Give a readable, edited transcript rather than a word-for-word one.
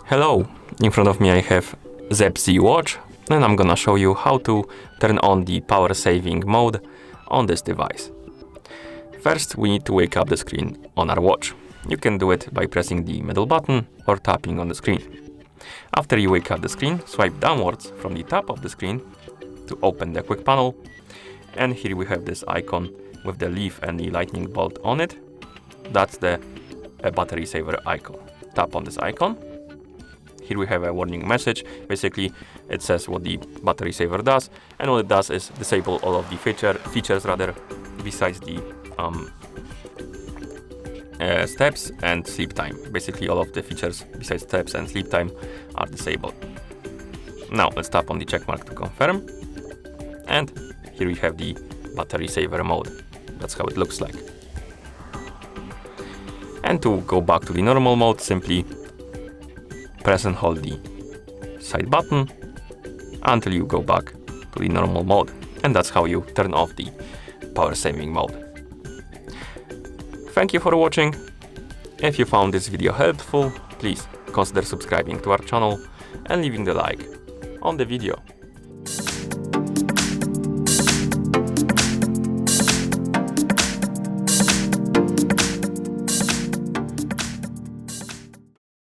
Hello, in front of me I have Zepp Z watch, and I'm gonna show you how to turn on the power saving mode on this device. First, we need to wake up the screen on our watch. You can do it by pressing the middle button or tapping on the screen. After you wake up the screen, swipe downwards from the top of the screen to open the quick panel, and here we have this icon with the leaf and the lightning bolt on it. That's the battery saver icon. Tap on this icon. Here we have a warning message. Basically, it says what the battery saver does, and what it does is disable all of the features besides the steps and sleep time. Basically, all of the features besides steps and sleep time are disabled. Now let's tap on the check mark to confirm, and here we have the battery saver mode. That's how it looks like. And to go back to the normal mode, simply press and hold the side button until you go back to the normal mode. And that's how you turn off the power saving mode. Thank you for watching. If you found this video helpful, please consider subscribing to our channel and leaving the like on the video.